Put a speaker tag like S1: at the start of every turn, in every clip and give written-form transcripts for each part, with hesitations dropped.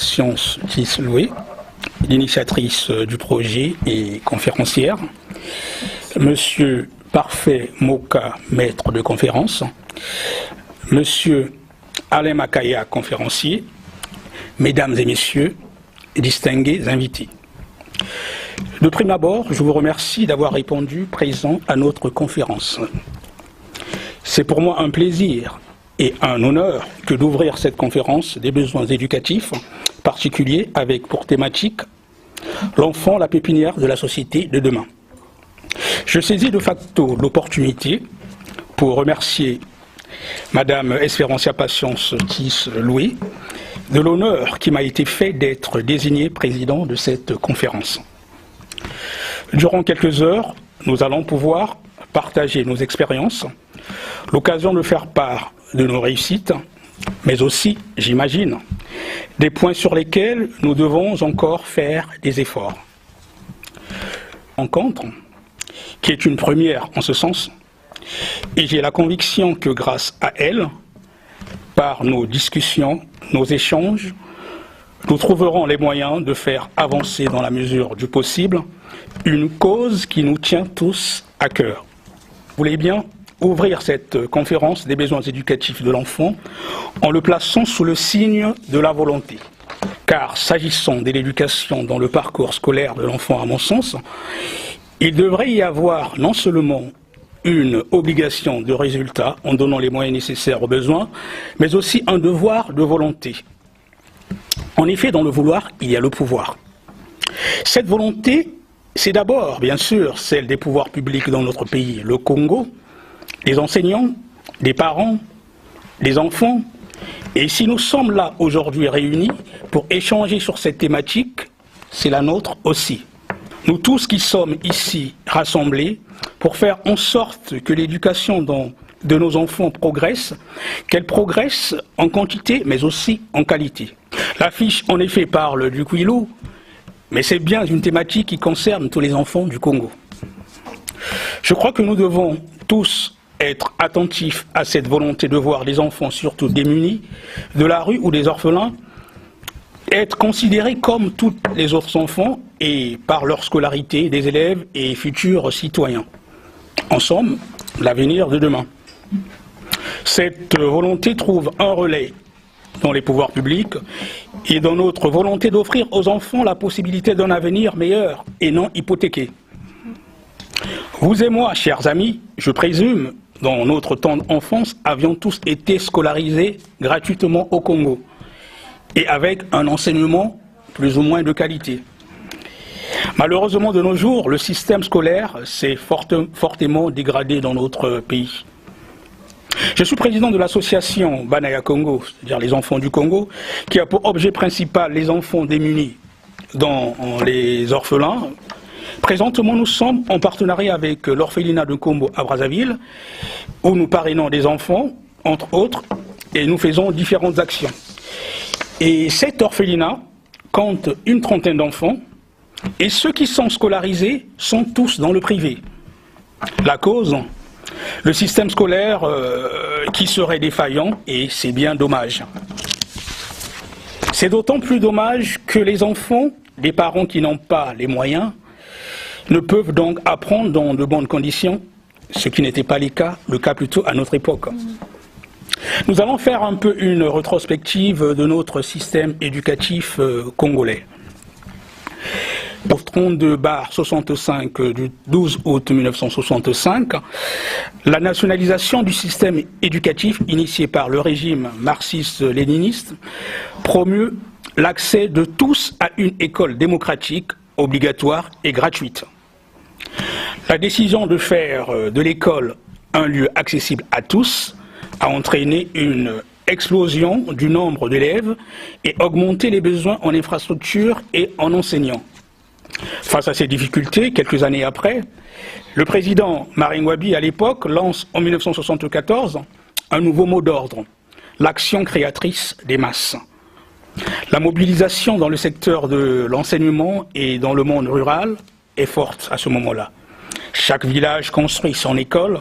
S1: Patience Tisloué, l'initiatrice du projet et conférencière, Monsieur Parfait Moka, maître de conférence, Monsieur Alain Makaya, conférencier, Mesdames et Messieurs, distingués invités. De prime abord, je vous remercie d'avoir répondu présent à notre conférence. C'est pour moi un plaisir et un honneur que d'ouvrir cette conférence des besoins éducatifs particuliers avec pour thématique l'enfant, la pépinière de la société de demain. Je saisis de facto l'opportunité pour remercier Madame Espérancia Patience Tisloué de l'honneur qui m'a été fait d'être désigné président de cette conférence. Durant quelques heures, nous allons pouvoir partager nos expériences, l'occasion de faire part de nos réussites, mais aussi, j'imagine, des points sur lesquels nous devons encore faire des efforts. Rencontre, qui est une première en ce sens, et j'ai la conviction que grâce à elle, par nos discussions, nos échanges, nous trouverons les moyens de faire avancer dans la mesure du possible une cause qui nous tient tous à cœur. Vous voulez bien ouvrir cette conférence des besoins éducatifs de l'enfant en le plaçant sous le signe de la volonté. Car s'agissant de l'éducation dans le parcours scolaire de l'enfant, à mon sens, il devrait y avoir non seulement une obligation de résultat en donnant les moyens nécessaires aux besoins, mais aussi un devoir de volonté. En effet, dans le vouloir, il y a le pouvoir. Cette volonté, c'est d'abord, bien sûr, celle des pouvoirs publics dans notre pays, le Congo, des enseignants, des parents, des enfants. Et si nous sommes là aujourd'hui réunis pour échanger sur cette thématique, c'est la nôtre aussi. Nous tous qui sommes ici rassemblés pour faire en sorte que l'éducation de nos enfants progresse, qu'elle progresse en quantité mais aussi en qualité. L'affiche en effet parle du Kwilu, mais c'est bien une thématique qui concerne tous les enfants du Congo. Je crois que nous devons tous être attentifs à cette volonté de voir les enfants, surtout démunis, de la rue ou des orphelins, être considérés comme tous les autres enfants et par leur scolarité des élèves et futurs citoyens. En somme, l'avenir de demain. Cette volonté trouve un relais dans les pouvoirs publics et dans notre volonté d'offrir aux enfants la possibilité d'un avenir meilleur et non hypothéqué. Vous et moi, chers amis, je présume, dans notre temps d'enfance, avions tous été scolarisés gratuitement au Congo et avec un enseignement plus ou moins de qualité. Malheureusement, de nos jours, le système scolaire s'est fortement dégradé dans notre pays. Je suis président de l'association Banaya Congo, c'est-à-dire les enfants du Congo, qui a pour objet principal les enfants démunis dans les orphelins. Présentement, nous sommes en partenariat avec l'orphelinat de Kombo à Brazzaville, où nous parrainons des enfants, entre autres, et nous faisons différentes actions. Et cet orphelinat compte une trentaine d'enfants, et ceux qui sont scolarisés sont tous dans le privé. La cause, le système scolaire qui serait défaillant, et c'est bien dommage. C'est d'autant plus dommage que les enfants, des parents qui n'ont pas les moyens, ne peuvent donc apprendre dans de bonnes conditions, ce qui n'était pas le cas plutôt à notre époque. Nous allons faire un peu une rétrospective de notre système éducatif congolais. Au 32/65 du 12 août 1965, la nationalisation du système éducatif initiée par le régime marxiste-léniniste promeut l'accès de tous à une école démocratique, obligatoire et gratuite. La décision de faire de l'école un lieu accessible à tous a entraîné une explosion du nombre d'élèves et augmenté les besoins en infrastructures et en enseignants. Face à ces difficultés, quelques années après, le président Maringwabi, à l'époque, lance en 1974 un nouveau mot d'ordre, l'action créatrice des masses. La mobilisation dans le secteur de l'enseignement et dans le monde rural est forte à ce moment-là. Chaque village construit son école,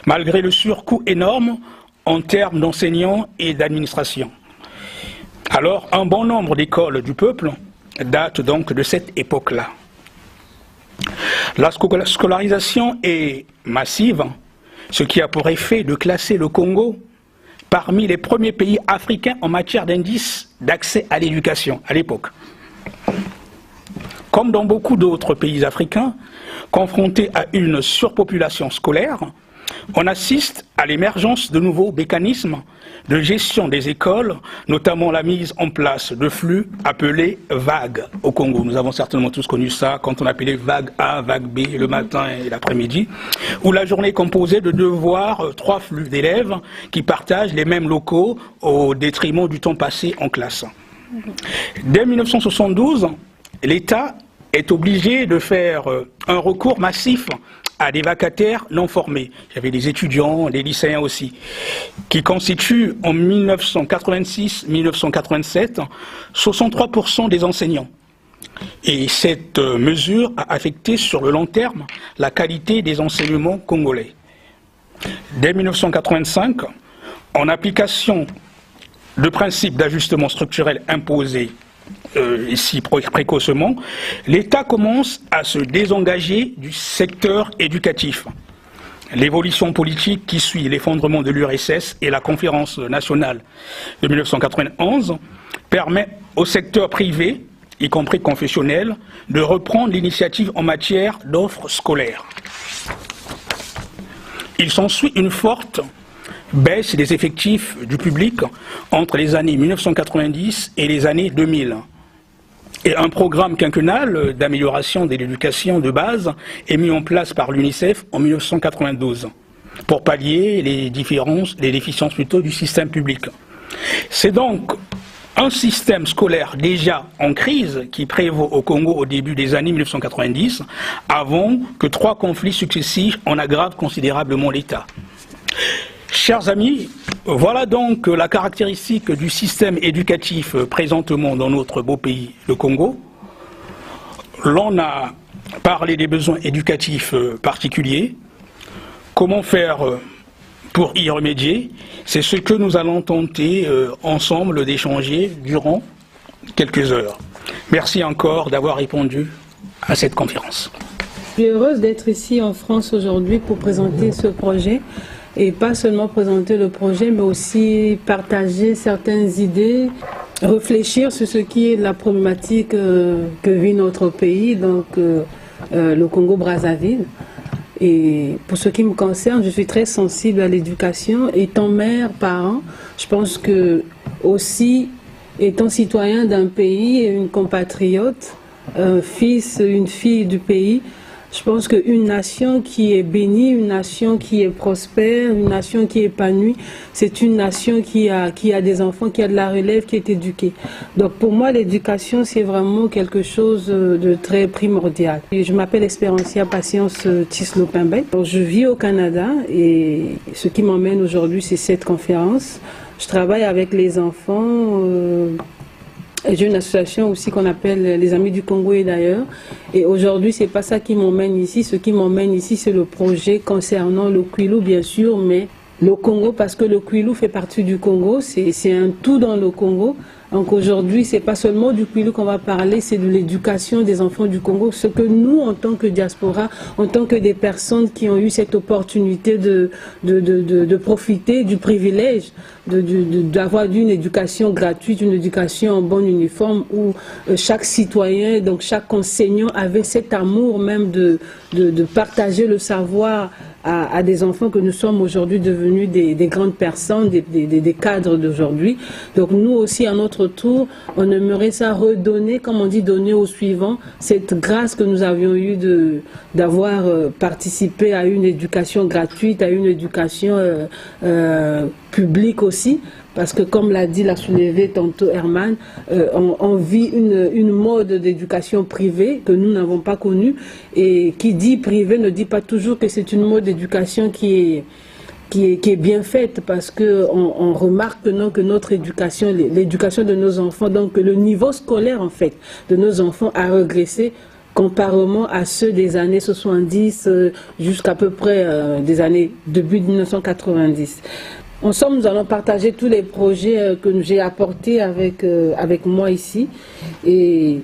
S1: malgré le surcoût énorme en termes d'enseignants et d'administration. Alors, un bon nombre d'écoles du peuple datent donc de cette époque-là. La scolarisation est massive, ce qui a pour effet de classer le Congo parmi les premiers pays africains en matière d'indice d'accès à l'éducation à l'époque. Comme dans beaucoup d'autres pays africains, confrontés à une surpopulation scolaire, on assiste à l'émergence de nouveaux mécanismes de gestion des écoles, notamment la mise en place de flux appelés vagues au Congo. Nous avons certainement tous connu ça quand on appelait vague A, vague B le matin et l'après-midi, où la journée est composée de devoirs, 3 flux d'élèves qui partagent les mêmes locaux au détriment du temps passé en classe. Dès 1972, l'État est obligé de faire un recours massif à des vacataires non formés. Il y avait des étudiants, des lycéens aussi, qui constituent en 1986-1987 63% des enseignants. Et cette mesure a affecté sur le long terme la qualité des enseignements congolais. Dès 1985, en application de principes d'ajustement structurel imposés ici précocement, l'État commence à se désengager du secteur éducatif. L'évolution politique qui suit l'effondrement de l'URSS et la conférence nationale de 1991 permet au secteur privé, y compris confessionnel, de reprendre l'initiative en matière d'offres scolaires. Il s'ensuit une forte baisse des effectifs du public entre les années 1990 et les années 2000. Et un programme quinquennal d'amélioration de l'éducation de base est mis en place par l'UNICEF en 1992 pour pallier les déficiences plutôt du système public. C'est donc un système scolaire déjà en crise qui prévaut au Congo au début des années 1990, avant que 3 conflits successifs en aggravent considérablement l'état. Chers amis, voilà donc la caractéristique du système éducatif présentement dans notre beau pays, le Congo. L'on a parlé des besoins éducatifs particuliers. Comment faire pour y remédier? C'est ce que nous allons tenter ensemble d'échanger durant quelques heures. Merci encore d'avoir répondu à cette conférence.
S2: Je suis heureuse d'être ici en France aujourd'hui pour présenter ce projet. Et pas seulement présenter le projet, mais aussi partager certaines idées, réfléchir sur ce qui est la problématique que vit notre pays, donc le Congo-Brazzaville. Et pour ce qui me concerne, je suis très sensible à l'éducation. Étant mère, parent, je pense que aussi, étant citoyen d'un pays et une compatriote, un fils, une fille du pays, je pense qu'une nation qui est bénie, une nation qui est prospère, une nation qui est épanouie, c'est une nation qui a des enfants, qui a de la relève, qui est éduquée. Donc pour moi, l'éducation, c'est vraiment quelque chose de très primordial. Je m'appelle Espérancia Patience Tislopembe. Je vis au Canada et ce qui m'emmène aujourd'hui, c'est cette conférence. Je travaille avec les enfants. J'ai une association aussi qu'on appelle les Amis du Congo et d'ailleurs. Et aujourd'hui, c'est pas ça qui m'emmène ici. Ce qui m'emmène ici, c'est le projet concernant le Kwilu, bien sûr, mais le Congo, parce que le Kwilu fait partie du Congo. C'est un tout dans le Congo. Donc aujourd'hui, c'est pas seulement du Kwilu qu'on va parler, c'est de l'éducation des enfants du Congo. Ce que nous, en tant que diaspora, en tant que des personnes qui ont eu cette opportunité de profiter du privilège d'avoir une éducation gratuite, une éducation en bon uniforme, où chaque citoyen, donc chaque enseignant avait cet amour même de partager le savoir à des enfants que nous sommes aujourd'hui devenus des grandes personnes, des cadres d'aujourd'hui. Donc nous aussi, à notre tour, on aimerait ça redonner, comme on dit, donner au suivant, cette grâce que nous avions eue d'avoir participé à une éducation gratuite, à une éducation publique aussi. Parce que comme l'a dit, l'a soulevé tantôt Herman, on vit une mode d'éducation privée que nous n'avons pas connue. Et qui dit privé ne dit pas toujours que c'est une mode d'éducation qui est bien faite, parce qu'on remarque non, que notre éducation, l'éducation de nos enfants, donc le niveau scolaire en fait de nos enfants a régressé comparément à ceux des années 70 jusqu'à peu près des années début 1990. Ensemble, nous allons partager tous les projets que j'ai apportés avec moi ici. Et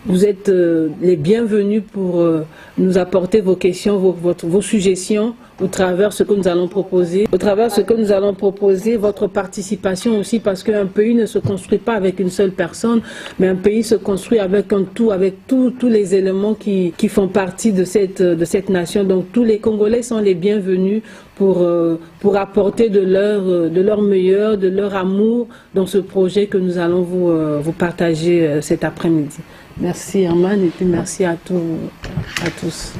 S2: vous êtes les bienvenus pour nous apporter vos questions, vos suggestions au travers de ce que nous allons proposer. Au travers de ce que nous allons proposer, votre participation aussi, parce qu'un pays ne se construit pas avec une seule personne, mais un pays se construit avec un tout, avec tous les éléments qui font partie de cette nation. Donc tous les Congolais sont les bienvenus pour apporter de leur meilleur, de leur amour dans ce projet que nous allons vous partager cet après-midi. Merci Herman et puis merci à tous.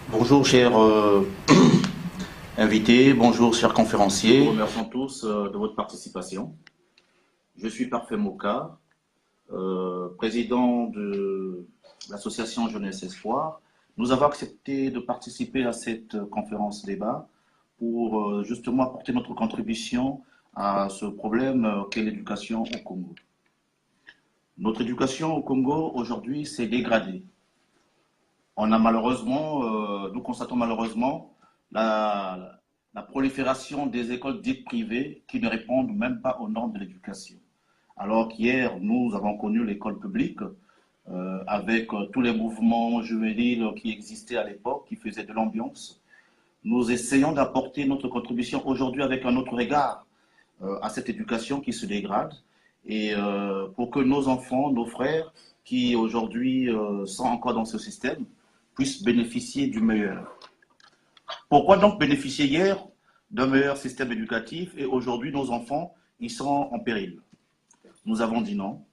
S3: Bonjour chers invités, bonjour chers conférenciers. Nous remercions tous de votre participation. Je suis Parfait Moka, président de l'association Jeunesse Espoir. Nous avons accepté de participer à cette conférence débat pour justement apporter notre contribution à ce problème qu'est l'éducation au Congo. Notre éducation au Congo aujourd'hui s'est dégradée. On a malheureusement, nous constatons malheureusement la prolifération des écoles dites privées qui ne répondent même pas aux normes de l'éducation. Alors qu'hier, nous avons connu l'école publique avec tous les mouvements juvéniles qui existaient à l'époque, qui faisaient de l'ambiance. Nous essayons d'apporter notre contribution aujourd'hui avec un autre regard à cette éducation qui se dégrade et pour que nos enfants, nos frères qui aujourd'hui sont encore dans ce système puissent bénéficier du meilleur. Pourquoi donc bénéficier hier d'un meilleur système éducatif et aujourd'hui nos enfants ils sont en péril? Nous avons dit non.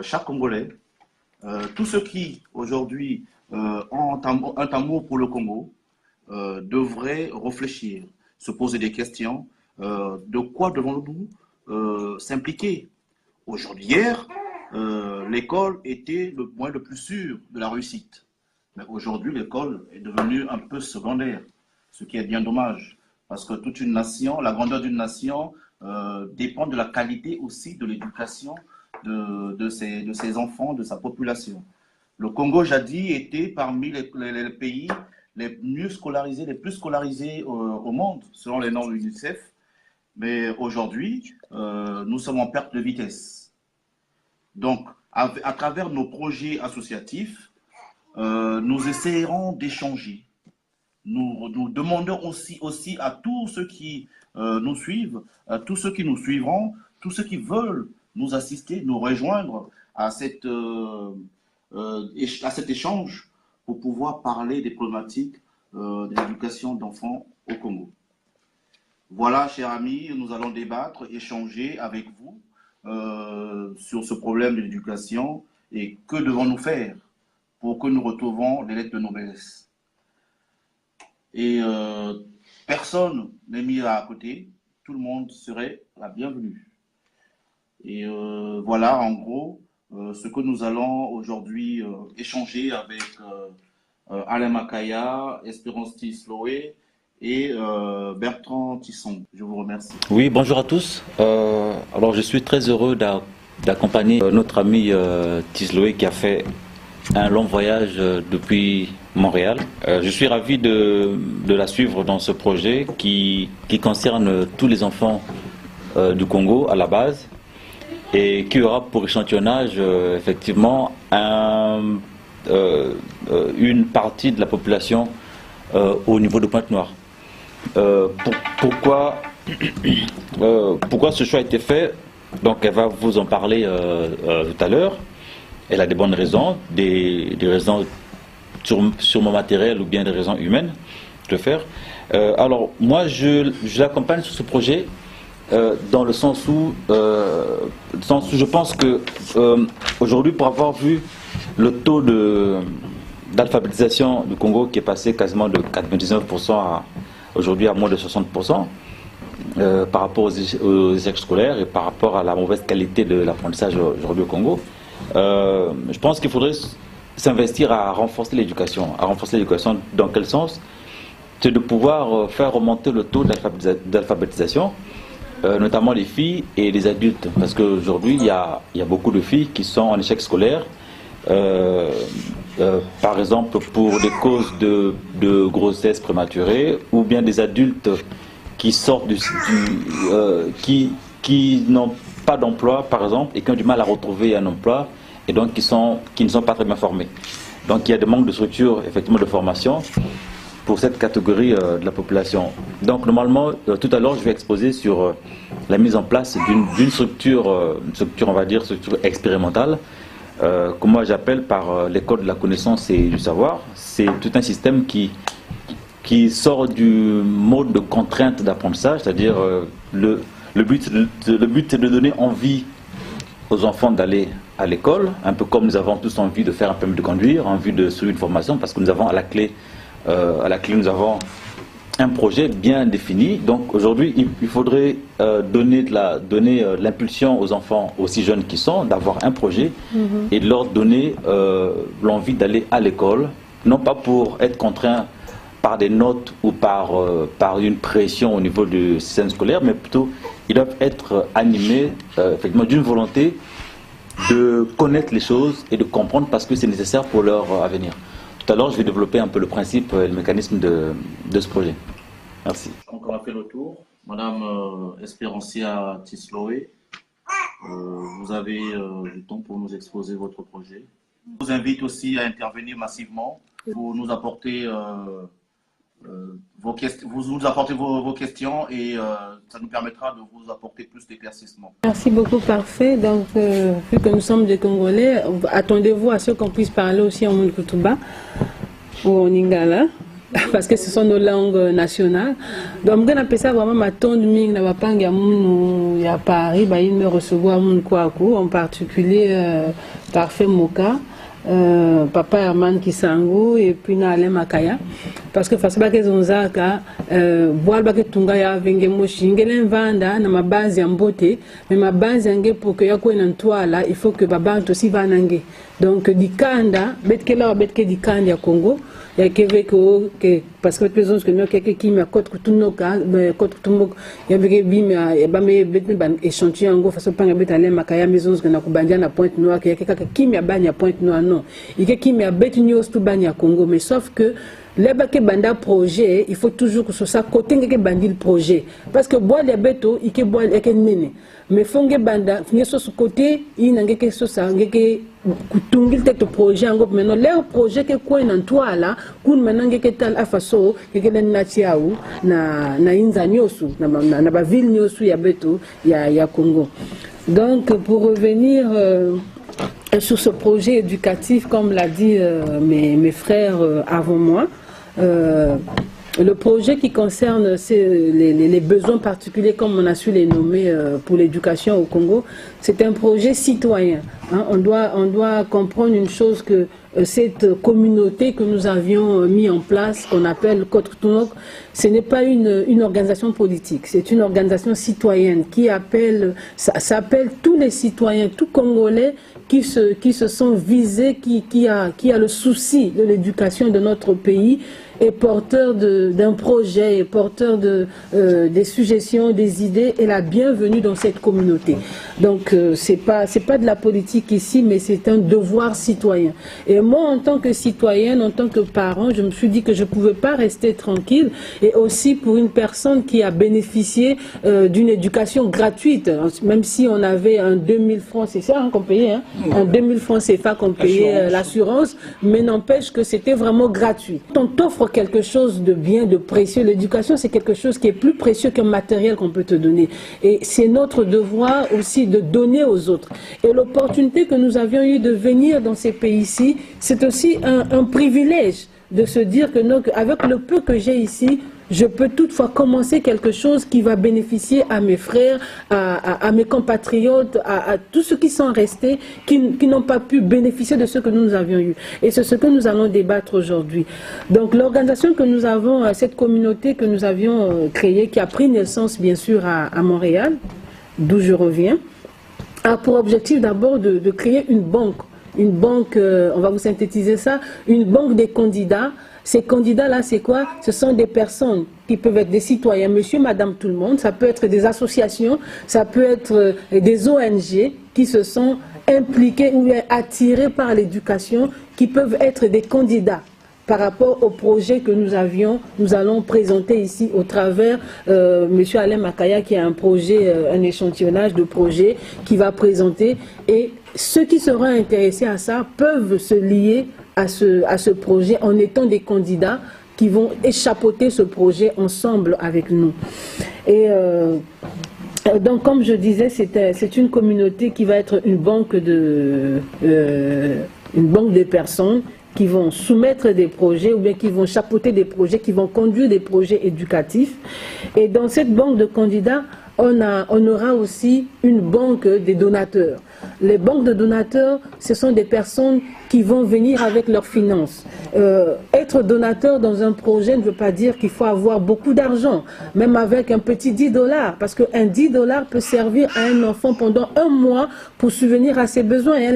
S3: Chaque Congolais, tous ceux qui aujourd'hui ont un amour pour le Congo devraient réfléchir, se poser des questions. De quoi devons-nous s'impliquer? Aujourd'hui, hier, l'école était le point le plus sûr de la réussite. Mais aujourd'hui, l'école est devenue un peu secondaire, ce qui est bien dommage. Parce que toute une nation, la grandeur d'une nation dépend de la qualité aussi de l'éducation de ses enfants, de sa population. Le Congo, jadis, était parmi les pays les plus scolarisés au monde, selon les normes de l'UNICEF. Mais aujourd'hui, nous sommes en perte de vitesse. Donc, à travers nos projets associatifs, nous essayerons d'échanger. Nous demandons aussi à tous ceux qui nous suivent, à tous ceux qui nous suivront, tous ceux qui veulent nous assister, nous rejoindre à cet échange pour pouvoir parler des problématiques de l'éducation d'enfants au Congo. Voilà, chers amis, nous allons débattre, échanger avec vous sur ce problème de l'éducation et que devons-nous faire pour que nous retrouvions les lettres de noblesse. Et personne n'est mis à côté, tout le monde serait la bienvenue. Et voilà, en gros, ce que nous allons aujourd'hui échanger avec Alain Makaya, Espérance Tisloé et Bertrand Tisson. Je vous remercie.
S4: Oui, bonjour à tous. Alors, je suis très heureux d'accompagner notre ami Tisloé qui a fait un long voyage depuis Montréal. Je suis ravi de la suivre dans ce projet qui concerne tous les enfants du Congo à la base et qui aura pour échantillonnage effectivement une partie de la population au niveau de Pointe-Noire. Pourquoi ce choix a été fait? Donc elle va vous en parler tout à l'heure. Elle a des bonnes raisons, des raisons sûrement matérielles ou bien des raisons humaines de le faire. Alors moi je l'accompagne sur ce projet dans le sens où je pense que aujourd'hui, pour avoir vu le taux d'alphabétisation du Congo qui est passé quasiment de 99% à aujourd'hui à moins de 60%, par rapport aux échecs scolaires et par rapport à la mauvaise qualité de l'apprentissage aujourd'hui au Congo, je pense qu'il faudrait s'investir à renforcer l'éducation. À renforcer l'éducation dans quel sens? C'est de pouvoir faire remonter le taux d'alphabétisation, notamment les filles et les adultes. Parce qu'aujourd'hui, il y a beaucoup de filles qui sont en échec scolaire, par exemple pour des causes de grossesse prématurée, ou bien des adultes qui sortent qui n'ont pas d'emploi, par exemple, et qui ont du mal à retrouver un emploi, et donc qui ne sont pas très bien formés. Donc il y a des manques de structure, effectivement, de formation pour cette catégorie de la population. Donc normalement, tout à l'heure, je vais exposer sur la mise en place d'une structure, on va dire, structure expérimentale, que moi j'appelle par l'école de la connaissance et du savoir. C'est tout un système qui sort du mode de contrainte d'apprentissage, c'est-à-dire le but c'est de donner envie aux enfants d'aller à l'école, un peu comme nous avons tous envie de faire un permis de conduire, envie de suivre une formation, parce que nous avons à la clé nous avons un projet bien défini. Donc aujourd'hui, il faudrait donner l'impulsion aux enfants aussi jeunes qui sont, d'avoir un projet et de leur donner l'envie d'aller à l'école, non pas pour être contraints par des notes ou par une pression au niveau du système scolaire, mais plutôt ils doivent être animés effectivement d'une volonté de connaître les choses et de comprendre parce que c'est nécessaire pour leur avenir. Tout à l'heure, je vais développer un peu le principe et le mécanisme de ce projet. Merci.
S3: Donc, on a fait le tour. Madame Espérancia Tisloé, vous avez du temps pour nous exposer votre projet. Je vous invite aussi à intervenir massivement pour nous apporter vos questions et ça nous permettra de vous apporter plus d'éclaircissement.
S2: Merci beaucoup, parfait. Donc, vu que nous sommes des Congolais, attendez-vous à ce qu'on puisse parler aussi en Mundkutuba ou en Lingala, parce que ce sont nos langues nationales. Donc, on appelle ça vraiment ma tonde ming na bapanga munu ya Paris, bah il me recevoir mon kwaku, en particulier Parfait Moka. Papa Herman Kisangu et puis Nale Makaya parce que face à que zonzaka boire ba que tunga ya venge moshi ngele vanda na mabazi ya mbote mais mabazi yange pour que yako na toile il faut que babantu aussi va nange donc dikanda betkela betke dikanda ya Congo ya keveko que parce que les autres que nous quelqu'un qui m'a côte kutunoka côte kutumok ya vege bima ya ba me betne ban échantillon ngo face panga betale makaya maisons que na kubandia na Pointe Noire que quelqu'un qui m'a banya Pointe Noire non il y a qui m'a betni au banya Congo mais sauf que les baké banda projet il faut toujours que ce soit côté que bandi le projet parce que bois les beto il que bois et que nene mais fonge banda finir sur ce côté il n'a que ce ça que kutungil tek projet ngo maintenant leur projet que quoi en toi là kun maintenant que tal afaso que len natiaou na inza nyosu na ba ville nyosu ya beto ya Congo. Donc pour revenir sur ce projet éducatif, comme l'a dit mes frères avant moi, le projet qui concerne les besoins particuliers, comme on a su les nommer pour l'éducation au Congo, c'est un projet citoyen. Hein. On doit comprendre une chose que cette communauté que nous avions mis en place, qu'on appelle Kotutunok, ce n'est pas une organisation politique, c'est une organisation citoyenne qui appelle, ça appelle tous les citoyens, tous Congolais qui se sont visés, qui a le souci de l'éducation de notre pays, est porteur d'un projet, est porteur des suggestions, des idées, et la bienvenue dans cette communauté. Donc c'est pas de la politique ici, mais c'est un devoir citoyen. Et moi, en tant que citoyenne, en tant que parent, je me suis dit que je pouvais pas rester tranquille, et aussi pour une personne qui a bénéficié d'une éducation gratuite, même si on avait un 2000 francs, c'est ça qu'on payait, hein, un 2000 francs CFA qu'on payait l'assurance, mais n'empêche que c'était vraiment gratuit. On t'offre quelque chose de bien, de précieux. L'éducation, c'est quelque chose qui est plus précieux qu'un matériel qu'on peut te donner. Et c'est notre devoir aussi de donner aux autres. Et l'opportunité que nous avions eue de venir dans ces pays-ci, c'est aussi un privilège de se dire que avec le peu que j'ai ici, je peux toutefois commencer quelque chose qui va bénéficier à mes frères, à mes compatriotes, à tous ceux qui sont restés, qui n'ont pas pu bénéficier de ce que nous avions eu. Et c'est ce que nous allons débattre aujourd'hui. Donc l'organisation que nous avons, cette communauté que nous avions créée, qui a pris naissance bien sûr à Montréal, d'où je reviens, a pour objectif d'abord de créer une banque. Une banque, on va vous synthétiser ça, une banque des candidats. Ces candidats-là, c'est quoi? Ce sont des personnes qui peuvent être des citoyens, monsieur, madame, tout le monde. Ça peut être des associations, ça peut être des ONG qui se sont impliqués ou attirés par l'éducation, qui peuvent être des candidats par rapport au projet que nous allons présenter ici au travers M. Alain Makaya qui a un projet, un échantillonnage de projet qui va présenter, et ceux qui seront intéressés à ça peuvent se lier à ce projet en étant des candidats qui vont échappoter ce projet ensemble avec nous. Et donc, comme je disais, c'est une communauté qui va être une banque de personnes qui vont soumettre des projets ou bien qui vont chapeauter des projets, qui vont conduire des projets éducatifs. Et dans cette banque de candidats, on aura aussi une banque des donateurs. Les banques de donateurs, ce sont des personnes qui vont venir avec leurs finances. Être donateur dans un projet ne veut pas dire qu'il faut avoir beaucoup d'argent, même avec un petit 10 $, parce qu'un 10 $ peut servir à un enfant pendant un mois pour subvenir à ses besoins. Il y a à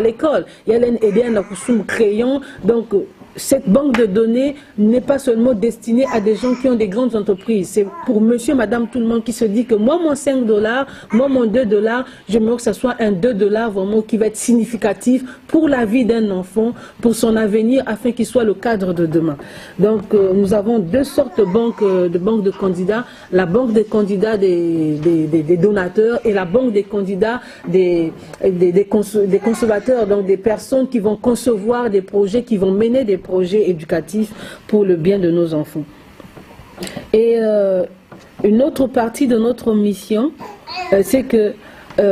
S2: l'école, il y a un crayon, donc cette banque de données n'est pas seulement destinée à des gens qui ont des grandes entreprises. C'est pour monsieur, madame, tout le monde qui se dit que moi, mon 5 $, moi, mon 2 $, j'aimerais que ce soit un 2 $ vraiment qui va être significatif pour la vie d'un enfant, pour son avenir, afin qu'il soit le cadre de demain. Donc, nous avons deux sortes de banques de candidats. La banque des candidats des donateurs et la banque des candidats des conservateurs, donc des personnes qui vont concevoir des projets, qui vont mener des projets éducatifs pour le bien de nos enfants. Et une autre partie de notre mission, c'est que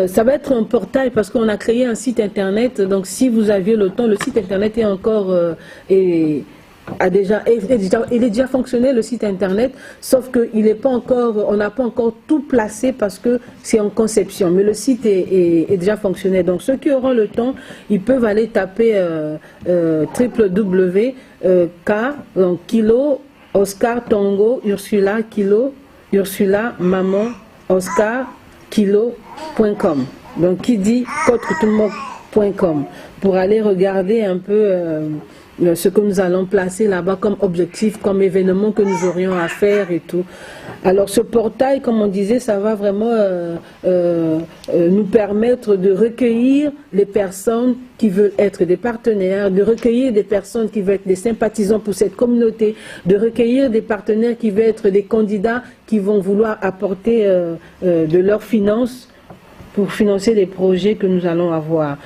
S2: ça va être un portail parce qu'on a créé un site internet. Donc si vous aviez le temps, le site internet est encore... il est déjà fonctionné, le site internet, sauf qu'il n'est pas encore, on n'a pas encore tout placé parce que c'est en conception, mais le site est déjà fonctionné. Donc ceux qui auront le temps, ils peuvent aller taper www.k, donc kilo Oscar Tango Ursula kilo Ursula maman Oscar kilo.com. Donc qui dit code-coutumo.com pour aller regarder un peu ce que nous allons placer là-bas comme objectif, comme événement que nous aurions à faire et tout. Alors ce portail, comme on disait, ça va vraiment nous permettre de recueillir les personnes qui veulent être des partenaires, de recueillir des personnes qui veulent être des sympathisants pour cette communauté, de recueillir des partenaires qui veulent être des candidats qui vont vouloir apporter de leurs finances pour financer les projets que nous allons avoir.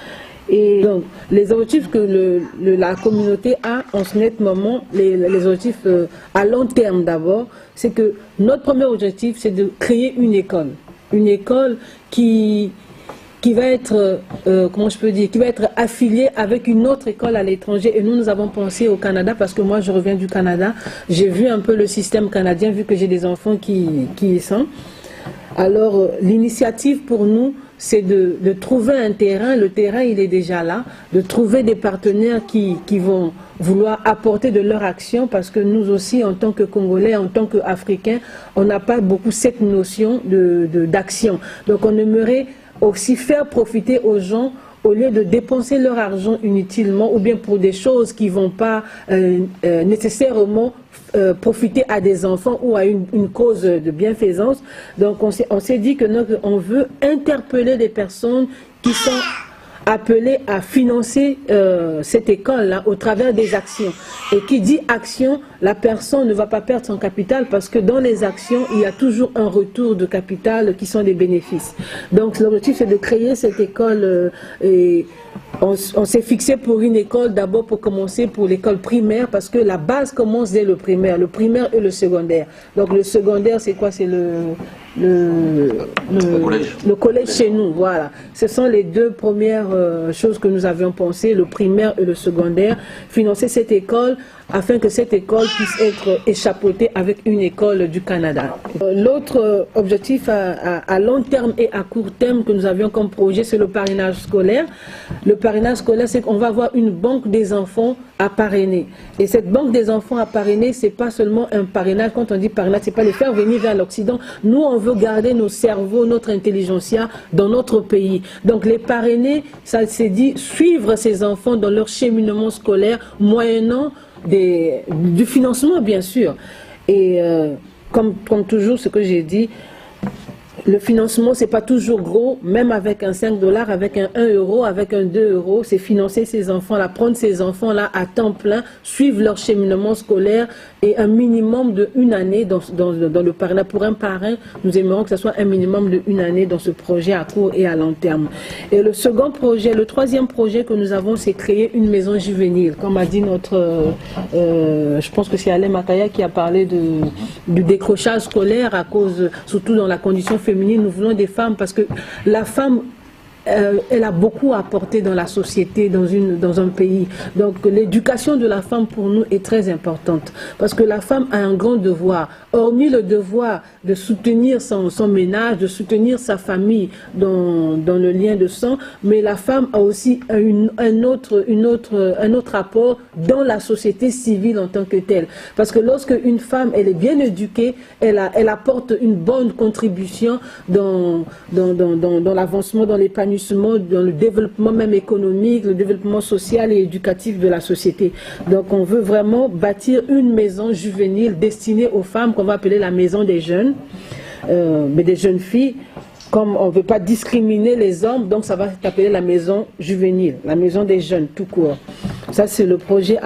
S2: Et donc, les objectifs que la communauté a en ce moment, les objectifs à long terme d'abord, c'est que notre premier objectif, c'est de créer une école qui va être, comment je peux dire, qui va être affiliée avec une autre école à l'étranger. Et nous avons pensé au Canada, parce que moi, je reviens du Canada. J'ai vu un peu le système canadien, vu que j'ai des enfants qui y sont. Alors, l'initiative pour nous, c'est de trouver un terrain. Le terrain, il est déjà là. De trouver des partenaires qui vont vouloir apporter de leur action, parce que nous aussi, en tant que Congolais, en tant qu'Africains, on n'a pas beaucoup cette notion d'action. Donc, on aimerait aussi faire profiter aux gens, au lieu de dépenser leur argent inutilement ou bien pour des choses qui ne vont pas nécessairement profiter à des enfants ou à une cause de bienfaisance. Donc on s'est dit que on veut interpeller des personnes qui sont appelées à financer cette école-là au travers des actions. Et qui dit action, la personne ne va pas perdre son capital, parce que dans les actions, il y a toujours un retour de capital qui sont des bénéfices. Donc l'objectif, c'est de créer cette école et on s'est fixé pour une école, d'abord pour commencer pour l'école primaire, parce que la base commence dès le primaire et le secondaire. Donc le secondaire, c'est quoi? C'est le collège chez nous, voilà. Ce sont les deux premières choses que nous avions pensé, le primaire et le secondaire. Financer cette école afin que cette école puisse être échapeautée avec une école du Canada. L'autre objectif à long terme et à court terme que nous avions comme projet, c'est le parrainage scolaire. Le parrainage scolaire, c'est qu'on va avoir une banque des enfants à parrainer. Et cette banque des enfants à parrainer, c'est pas seulement un parrainage. Quand on dit parrainage, c'est pas les faire venir vers l'Occident. Nous, on veut garder nos cerveaux, notre intelligentsia dans notre pays. Donc les parrainer, ça s'est dit suivre ces enfants dans leur cheminement scolaire, moyennant du financement, bien sûr. Et comme toujours, ce que j'ai dit, Le financement, c'est pas toujours gros, même avec un 5 $, avec un 1 €, avec un 2 €, c'est financer ces enfants-là, prendre ces enfants-là à temps plein, suivre leur cheminement scolaire et un minimum de 1 année dans le parrainage. Pour un parrain, nous aimerions que ce soit un minimum de 1 année dans ce projet à court et à long terme. Et le second projet, le troisième projet que nous avons, c'est créer une maison juvénile. Comme a dit notre, je pense que c'est Alain Makaya qui a parlé du décrochage scolaire à cause, surtout dans la condition féminine. Nous voulons des femmes parce que la femme, elle a beaucoup apporté dans la société, dans un pays. Donc l'éducation de la femme pour nous est très importante parce que la femme a un grand devoir. Hormis le devoir de soutenir son ménage, de soutenir sa famille dans le lien de sang, mais la femme a aussi un autre apport dans la société civile en tant que telle. Parce que lorsque une femme elle est bien éduquée, elle apporte une bonne contribution dans l'avancement, dans l'épanouissement, dans le développement même économique, le développement social et éducatif de la société. Donc on veut vraiment bâtir une maison juvénile destinée aux femmes qu'on va appeler la maison des jeunes, mais des jeunes filles. Comme on ne veut pas discriminer les hommes, donc ça va s'appeler la maison juvénile, la maison des jeunes tout court. Ça c'est le projet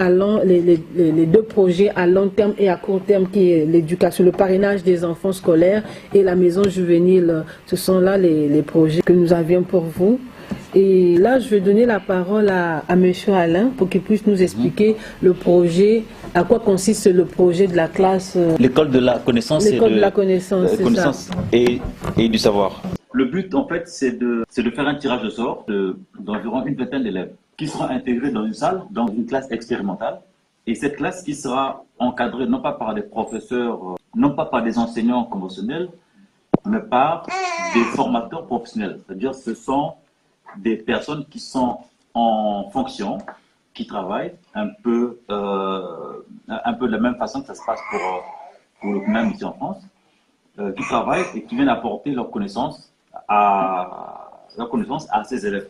S2: les deux projets à long terme et à court terme qui est l'éducation, le parrainage des enfants scolaires et la maison juvénile. Ce sont là les projets que nous avions pour vous. Et là, je vais donner la parole à M. Alain pour qu'il puisse nous expliquer le projet, à quoi consiste le projet de la classe.
S4: L'école de la connaissance,
S2: l'école de la connaissance,
S4: et du savoir.
S3: Le but, en fait, c'est de faire un tirage de sort d'environ une vingtaine d'élèves qui seront intégrés dans une salle, dans une classe expérimentale. Et cette classe qui sera encadrée non pas par des professeurs, non pas par des enseignants conventionnels, mais par des formateurs professionnels. C'est-à-dire ce sont des personnes qui sont en fonction, qui travaillent un peu de la même façon que ça se passe pour le même ici en France, qui travaillent et qui viennent apporter leur connaissance à ces élèves.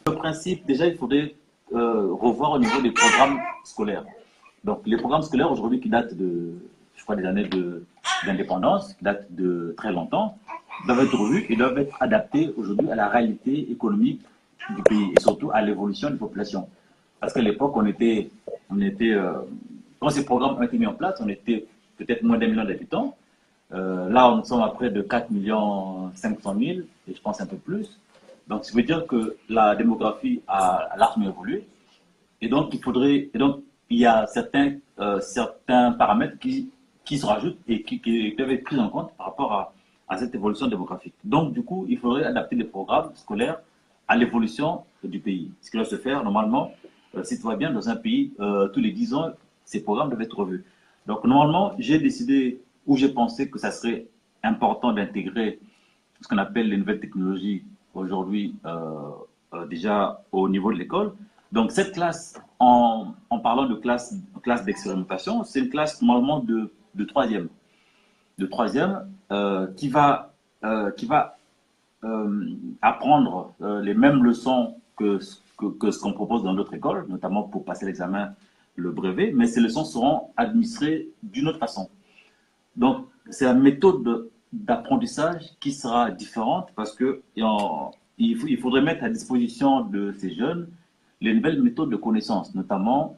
S3: Le principe, déjà, il faudrait revoir au niveau des programmes scolaires. Donc, les programmes scolaires aujourd'hui qui datent je crois, des années d'indépendance, qui datent de très longtemps, doivent être revus et doivent être adaptés aujourd'hui à la réalité économique du pays et surtout à l'évolution des populations. Parce qu'à l'époque, quand ces programmes ont été mis en place, on était peut-être moins d'1 million d'habitants. Là, nous sommes à près de 4 500 000, et je pense un peu plus. Donc, ça veut dire que la démographie a largement évolué. Et donc, il y a certains paramètres qui se rajoutent et qui doivent être pris en compte par rapport à cette évolution démographique. Donc, du coup, il faudrait adapter les programmes scolaires à l'évolution du pays. Ce qui doit se faire, normalement, si tout va bien, dans un pays, tous les 10 ans, ces programmes doivent être revus. Donc, normalement, j'ai décidé, ou j'ai pensé que ça serait important d'intégrer ce qu'on appelle les nouvelles technologies aujourd'hui, déjà au niveau de l'école. Donc, cette classe, en parlant de classe d'expérimentation, c'est une classe normalement de troisième. Qui va apprendre les mêmes leçons que ce qu'on propose dans notre école, notamment pour passer l'examen, le brevet, mais ces leçons seront administrées d'une autre façon. Donc, c'est la méthode d'apprentissage qui sera différente parce qu'il faudrait mettre à disposition de ces jeunes les nouvelles méthodes de connaissance, notamment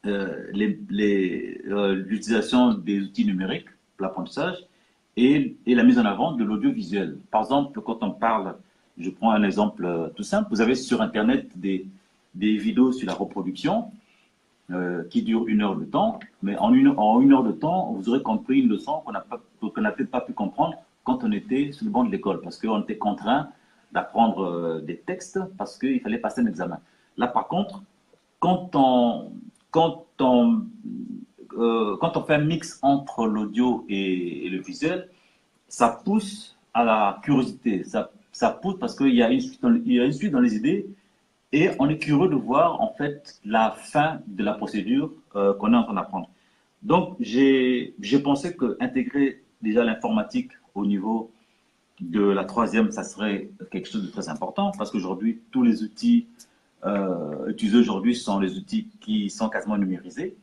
S3: l'utilisation des outils numériques pour l'apprentissage et la mise en avant de l'audiovisuel. Par exemple, quand on parle, je prends un exemple tout simple, vous avez sur Internet des vidéos sur la reproduction qui durent 1 heure de temps, mais en une heure de temps, vous aurez compris une leçon qu'on n'a peut-être pas pu comprendre quand on était sur le banc de l'école, parce qu'on était contraint d'apprendre des textes parce qu'il fallait passer un examen. Là, par contre, quand on fait un mix entre l'audio et le visuel, ça pousse à la curiosité. Ça pousse parce qu'il y a une suite dans les idées et on est curieux de voir en fait la fin de la procédure qu'on est en train d'apprendre. Donc, j'ai pensé qu'intégrer déjà l'informatique au niveau de la troisième, ça serait quelque chose de très important parce qu'aujourd'hui, tous les outils utilisés aujourd'hui sont les outils qui sont quasiment numérisés.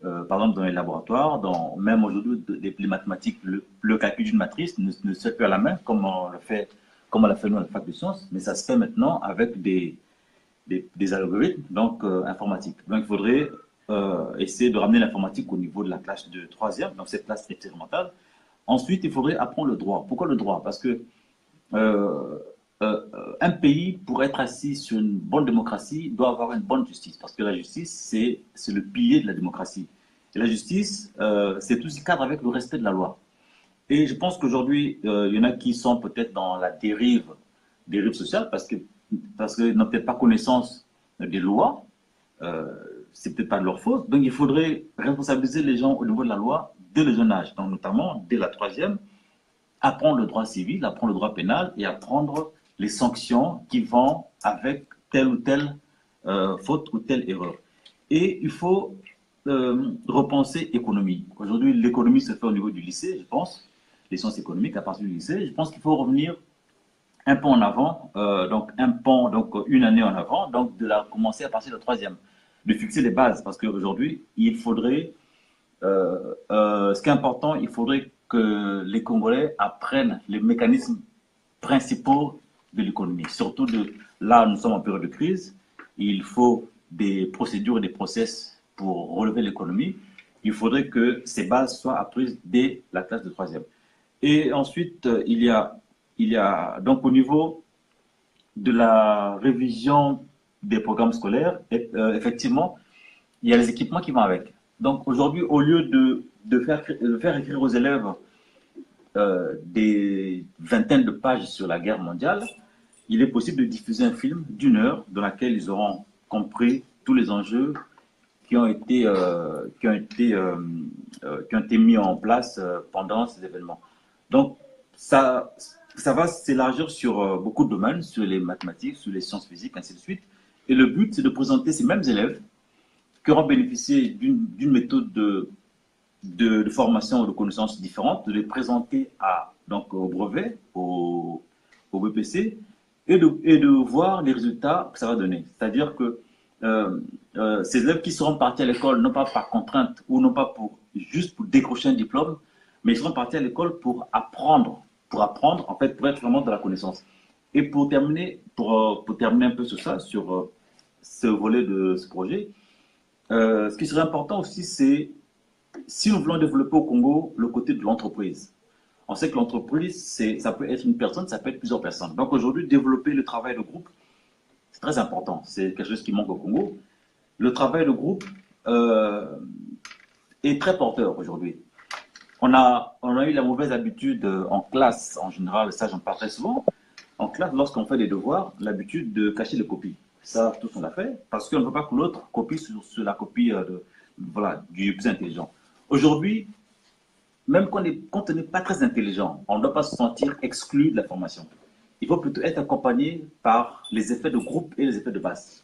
S4: par exemple dans les laboratoires, même aujourd'hui les mathématiques, le calcul d'une matrice ne se fait plus à la main comme on l'a fait nous à la fac de sciences, mais ça se fait maintenant avec des algorithmes donc informatiques. Donc il faudrait essayer de ramener l'informatique au niveau de la classe de troisième, donc cette classe expérimentale. Ensuite, il faudrait apprendre le droit. Pourquoi le droit? Parce que euh, un pays, pour être assis sur une bonne démocratie, doit avoir une bonne justice. Parce que la justice, c'est le pilier de la démocratie. Et la justice, c'est tout ce qui cadre avec le respect de la loi. Et je pense qu'aujourd'hui, il y en a qui sont peut-être dans la dérive sociale, parce qu'ils n'ont peut-être pas connaissance des lois. Euh, c'est peut-être pas de leur faute. Donc, il faudrait responsabiliser les gens au niveau de la loi dès le jeune âge, donc notamment dès la troisième, apprendre le droit civil, apprendre le droit pénal et apprendre les sanctions qui vont avec telle ou telle faute ou telle erreur. Et il faut repenser économie. Aujourd'hui, l'économie se fait au niveau du lycée, je pense, les sciences économiques à partir du lycée. Je pense qu'il faut revenir un peu en avant, donc une année en avant, donc commencer à partir de la troisième, de fixer les bases, parce qu'aujourd'hui, il faudrait, ce qui est important, il faudrait que les Congolais apprennent les mécanismes principaux de l'économie. Surtout là, nous sommes en période de crise, il faut des procédures et des process pour relever l'économie. Il faudrait que ces bases soient apprises dès la classe de troisième. Et ensuite, il y a donc au niveau de la révision des programmes scolaires, effectivement, il y a les équipements qui vont avec. Donc aujourd'hui, au lieu de faire écrire aux élèves des vingtaines de pages sur la guerre mondiale, il est possible de diffuser un film d'une heure dans lequel ils auront compris tous les enjeux qui ont été mis en place pendant ces événements. Donc, ça va s'élargir sur beaucoup de domaines, sur les mathématiques, sur les sciences physiques, ainsi de suite. Et le but, c'est de présenter ces mêmes élèves qui auront bénéficié d'une méthode de formation ou de connaissances différentes, de les présenter donc, au brevet, au BPC, et de voir les résultats que ça va donner. C'est-à-dire que ces élèves qui seront partis à l'école, non pas par contrainte ou non pas juste pour décrocher un diplôme, mais ils seront partis à l'école pour apprendre, en fait, pour être vraiment dans la connaissance. Et pour terminer un peu sur ça, sur ce volet de ce projet, ce qui serait important aussi, c'est si nous voulons développer au Congo le côté de l'entreprise. On sait que l'entreprise, ça peut être une personne, ça peut être plusieurs personnes. Donc aujourd'hui, développer le travail de groupe, c'est très important. C'est quelque chose qui manque au Congo. Le travail de groupe est très porteur aujourd'hui. On a eu la mauvaise habitude en classe, en général, ça j'en parle très souvent, en classe, lorsqu'on fait des devoirs, l'habitude de cacher les copies. Ça, tous on l'a fait, parce qu'on ne veut pas que l'autre copie sur la copie du plus intelligent. Aujourd'hui, même quand on n'est pas très intelligent, on ne doit pas se sentir exclu de la formation. Il faut plutôt être accompagné par les effets de groupe et les effets de masse.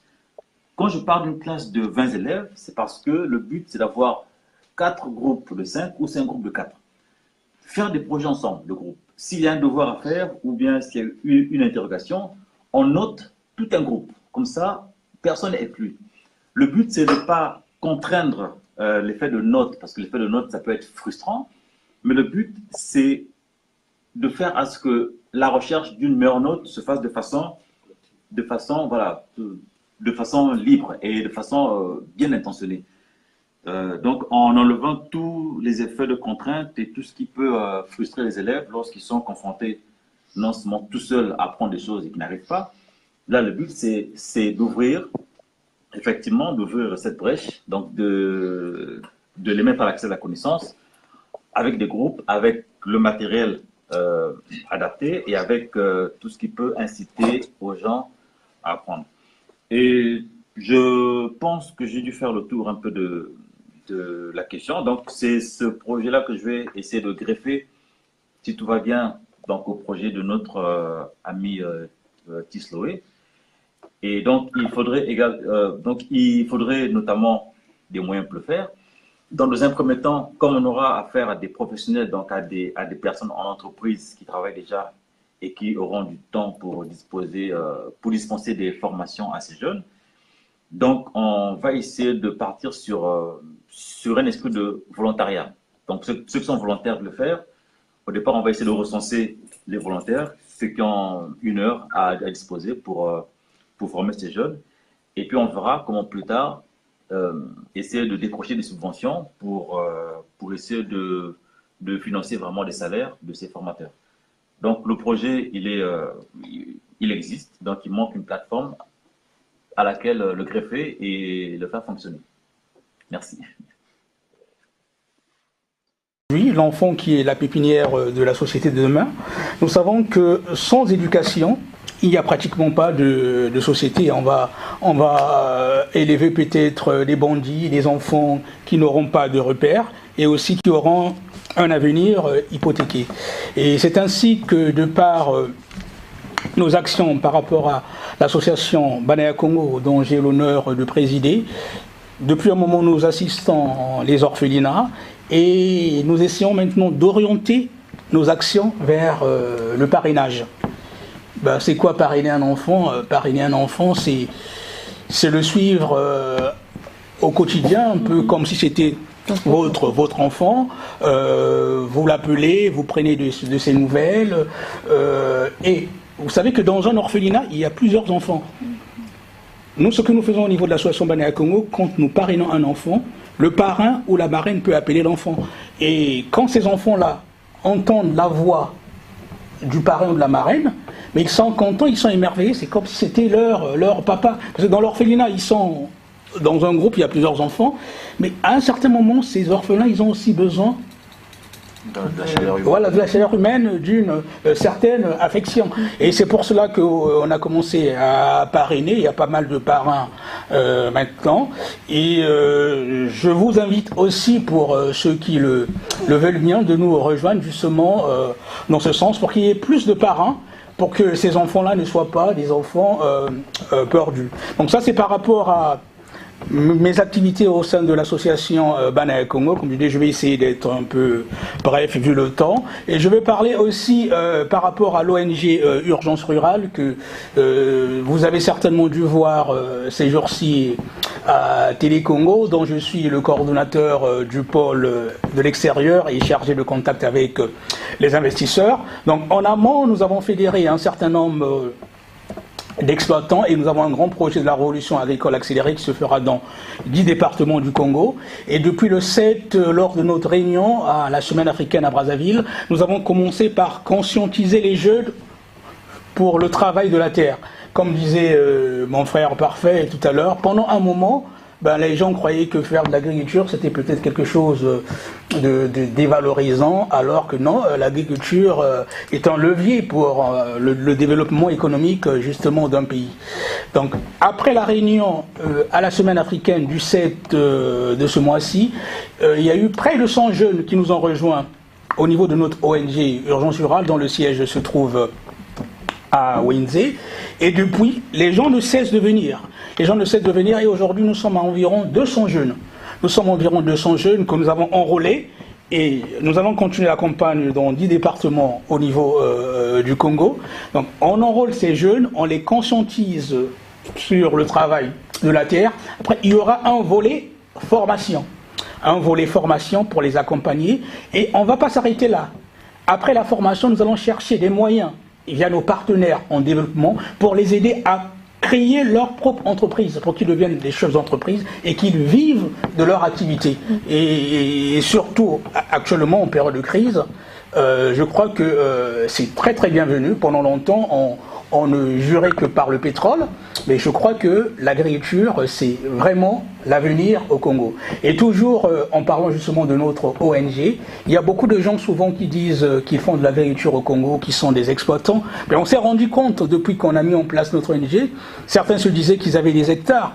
S4: Quand je parle d'une classe de 20 élèves, c'est parce que le but, c'est d'avoir 4 groupes de 5 ou 5 groupes de 4. Faire des projets ensemble, de groupe. S'il y a un devoir à faire ou bien s'il y a une interrogation, on note tout un groupe. Comme ça, personne n'est exclu. Le but, c'est de ne pas contraindre l'effet de note, parce que l'effet de note, ça peut être frustrant, mais le but, c'est de faire à ce que la recherche d'une meilleure note se fasse de façon libre et de façon bien intentionnée. Donc, en enlevant tous les effets de contrainte et tout ce qui peut frustrer les élèves lorsqu'ils sont confrontés non seulement tout seuls à apprendre des choses et qu'ils n'arrivent pas. Là, le but, c'est d'ouvrir cette brèche, donc de les mettre à l'accès à la connaissance avec des groupes, avec le matériel adapté et avec tout ce qui peut inciter aux gens à apprendre. Et je pense que j'ai dû faire le tour un peu de la question. Donc, c'est ce projet-là que je vais essayer de greffer, si tout va bien, donc au projet de notre ami Tisloé. Et donc, il faudrait notamment des moyens pour le faire. Dans un premier temps, comme on aura affaire à des professionnels, donc à des personnes en entreprise qui travaillent déjà et qui auront du temps pour dispenser des formations à ces jeunes, Donc, on va essayer de partir sur un esprit de volontariat. Donc, ceux qui sont volontaires de le faire, au départ, on va essayer de recenser les volontaires, ceux qui ont 1 heure à disposer pour former ces jeunes. Et puis, on verra comment plus tard essayer de décrocher des subventions pour essayer de financer vraiment les salaires de ces formateurs. Donc, le projet, il existe. Donc, il manque une plateforme à laquelle le greffer et le faire fonctionner. Merci.
S1: L'enfant qui est la pépinière de la société de demain, nous savons que sans éducation, il n'y a pratiquement pas de société. On va élever peut-être des bandits, des enfants qui n'auront pas de repères et aussi qui auront un avenir hypothéqué. Et c'est ainsi que de par nos actions par rapport à l'association Banaya Congo, dont j'ai l'honneur de présider, depuis un moment nous assistons les orphelinats et nous essayons maintenant d'orienter nos actions vers le parrainage. Ben, c'est quoi parrainer un enfant? Parrainer un enfant, c'est le suivre au quotidien, un peu comme si c'était votre enfant. Vous l'appelez, vous prenez de ses nouvelles. Et vous savez que dans un orphelinat, il y a plusieurs enfants. Nous, ce que nous faisons au niveau de l'association Banaya Congo, quand nous parrainons un enfant, le parrain ou la marraine peut appeler l'enfant. Et quand ces enfants-là entendent la voix du parrain ou de la marraine, mais ils sont contents, ils sont émerveillés, c'est comme si c'était leur papa. Parce que dans l'orphelinat, ils sont dans un groupe, il y a plusieurs enfants, mais à un certain moment, ces orphelins, ils ont aussi besoin de la chaleur humaine, d'une certaine affection. Et c'est pour cela qu'on a commencé à parrainer. Il y a pas mal de parrains maintenant. Et je vous invite aussi, pour ceux qui le veulent bien, de nous rejoindre justement dans ce sens, pour qu'il y ait plus de parrains, pour que ces enfants-là ne soient pas des enfants perdus. Donc ça, c'est par rapport à mes activités au sein de l'association Banaya Congo. Comme je dis, je vais essayer d'être un peu bref vu le temps. Et je vais parler aussi par rapport à l'ONG Urgence Rurale que vous avez certainement dû voir ces jours-ci à Télé Congo, dont je suis le coordonnateur du pôle de l'extérieur et chargé de contact avec les investisseurs. Donc en amont, nous avons fédéré un certain nombre d'exploitants et nous avons un grand projet de la révolution agricole accélérée qui se fera dans 10 départements du Congo. Et depuis le 7, lors de notre réunion à la Semaine africaine à Brazzaville, nous avons commencé par conscientiser les jeunes pour le travail de la terre. Comme disait mon frère Parfait tout à l'heure, pendant un moment, les gens croyaient que faire de l'agriculture c'était peut-être quelque chose de dévalorisant, alors que non, l'agriculture est un levier pour le développement économique justement d'un pays. Donc après la réunion à la semaine africaine du 7 de ce mois-ci, il y a eu près de 100 jeunes qui nous ont rejoints au niveau de notre ONG Urgence Rurale, dont le siège se trouve à Windsor. Et depuis, les gens ne cessent de venir. Les gens ne cessent de venir et aujourd'hui, nous sommes à environ 200 jeunes. Nous sommes environ 200 jeunes que nous avons enrôlés et nous allons continuer la campagne dans 10 départements au niveau du Congo. Donc, on enrôle ces jeunes, on les conscientise sur le travail de la terre. Après, il y aura un volet formation. Un volet formation pour les accompagner. Et on ne va pas s'arrêter là. Après la formation, nous allons chercher des moyens via nos partenaires en développement pour les aider à créer leur propre entreprise, pour qu'ils deviennent des chefs d'entreprise et qu'ils vivent de leur activité. Et surtout, actuellement, en période de crise, je crois que c'est très très bienvenu. Pendant longtemps, on ne jurait que par le pétrole, mais je crois que l'agriculture, c'est vraiment l'avenir au Congo. Et toujours en parlant justement de notre ONG, il y a beaucoup de gens souvent qui disent qu'ils font de l'agriculture au Congo, qui sont des exploitants. Mais on s'est rendu compte depuis qu'on a mis en place notre ONG, certains se disaient qu'ils avaient des hectares.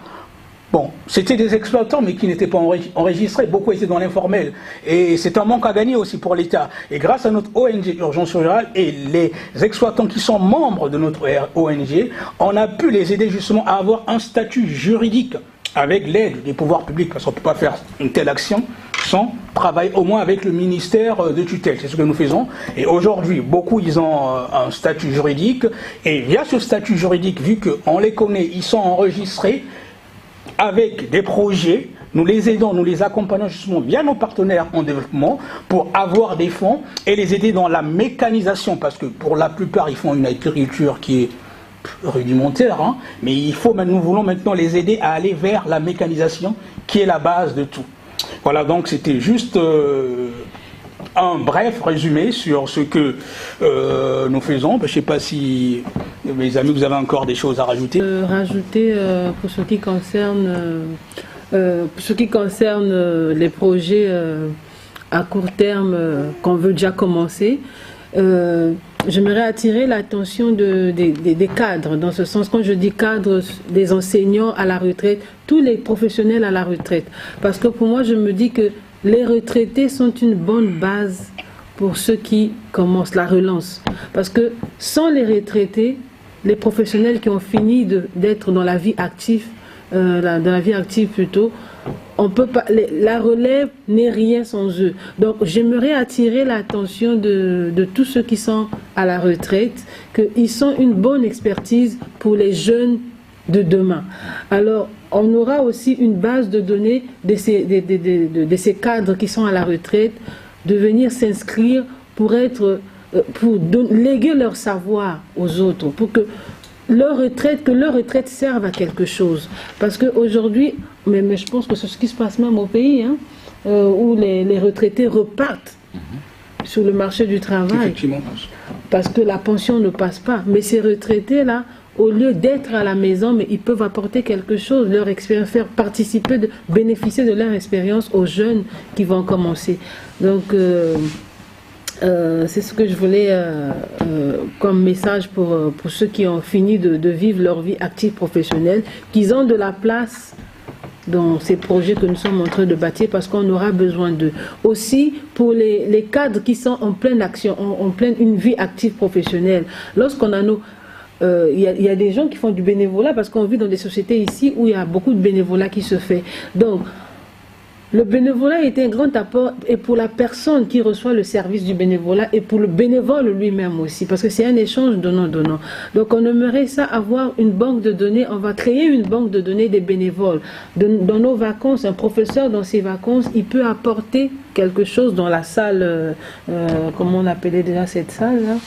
S1: Bon, c'était des exploitants, mais qui n'étaient pas enregistrés. Beaucoup étaient dans l'informel. Et c'est un manque à gagner aussi pour l'État. Et grâce à notre ONG Urgence Rurale et les exploitants qui sont membres de notre ONG, on a pu les aider justement à avoir un statut juridique avec l'aide des pouvoirs publics, parce qu'on ne peut pas faire une telle action sans travailler au moins avec le ministère de tutelle. C'est ce que nous faisons. Et aujourd'hui, beaucoup, ils ont un statut juridique. Et via ce statut juridique, vu qu'on les connaît, ils sont enregistrés, avec des projets, nous les aidons, nous les accompagnons justement via nos partenaires en développement pour avoir des fonds et les aider dans la mécanisation, parce que pour la plupart, ils font une agriculture qui est rudimentaire, hein, mais nous voulons maintenant les aider à aller vers la mécanisation qui est la base de tout. Voilà, donc c'était juste un bref résumé sur ce que nous faisons. Je ne sais pas si, mes amis, vous avez encore des choses à rajouter.
S2: Pour ce qui concerne les projets à court terme qu'on veut déjà commencer, j'aimerais attirer l'attention des cadres, dans ce sens, quand je dis cadres, des enseignants à la retraite, tous les professionnels à la retraite. Parce que pour moi, je me dis que les retraités sont une bonne base pour ceux qui commencent la relance. Parce que sans les retraités, les professionnels qui ont fini d'être dans la vie active, on peut pas, la relève n'est rien sans eux. Donc j'aimerais attirer l'attention de tous ceux qui sont à la retraite, qu'ils sont une bonne expertise pour les jeunes de demain. Alors on aura aussi une base de données de ces cadres qui sont à la retraite, de venir s'inscrire pour léguer leur savoir aux autres, pour que leur retraite serve à quelque chose. Parce qu'aujourd'hui, mais je pense que c'est ce qui se passe même au pays, hein, où les retraités repartent sur le marché du travail.
S1: Effectivement.
S2: Parce que la pension ne passe pas. Mais ces retraités-là, au lieu d'être à la maison, mais ils peuvent apporter quelque chose, leur expérience, faire participer, bénéficier de leur expérience aux jeunes qui vont commencer. Donc, c'est ce que je voulais comme message pour ceux qui ont fini de vivre leur vie active professionnelle, qu'ils ont de la place dans ces projets que nous sommes en train de bâtir, parce qu'on aura besoin d'eux. Aussi, pour les cadres qui sont en pleine action, en pleine une vie active professionnelle, lorsqu'on a nos... Il y a des gens qui font du bénévolat, parce qu'on vit dans des sociétés ici où il y a beaucoup de bénévolat qui se fait. Donc, le bénévolat est un grand apport, et pour la personne qui reçoit le service du bénévolat, et pour le bénévole lui-même aussi, parce que c'est un échange donnant-donnant. Donc on aimerait ça, avoir une banque de données. On va créer une banque de données des bénévoles. Dans nos vacances, un professeur dans ses vacances, il peut apporter quelque chose dans la salle, comment on appelait déjà cette salle là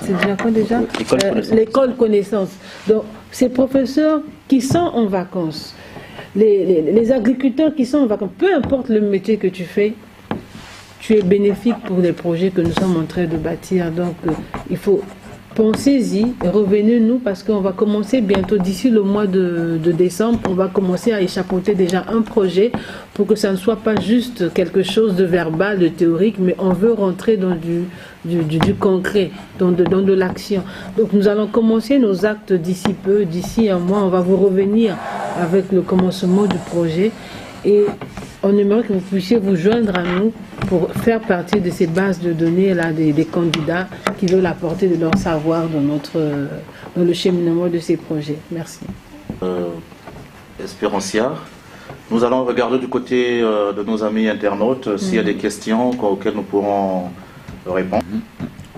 S2: c'est déjà quoi déjà? L'école connaissance. Donc ces professeurs qui sont en vacances, les agriculteurs qui sont en vacances, peu importe le métier que tu fais, tu es bénéfique pour les projets que nous sommes en train de bâtir. Donc il faut pensez-y, revenez-nous, parce qu'on va commencer bientôt, d'ici le mois de décembre, on va commencer à échappoter déjà un projet pour que ça ne soit pas juste quelque chose de verbal, de théorique, mais on veut rentrer dans du concret, dans de l'action. Donc nous allons commencer nos actes d'ici peu, d'ici un mois, on va vous revenir avec le commencement du projet, et on aimerait que vous puissiez vous joindre à nous pour faire partie de ces bases de données là, des candidats qui veulent apporter de leur savoir dans le cheminement de ces projets. Merci.
S3: Espérancia, nous allons regarder du côté de nos amis internautes s'il y a des questions auxquelles nous pourrons répondre.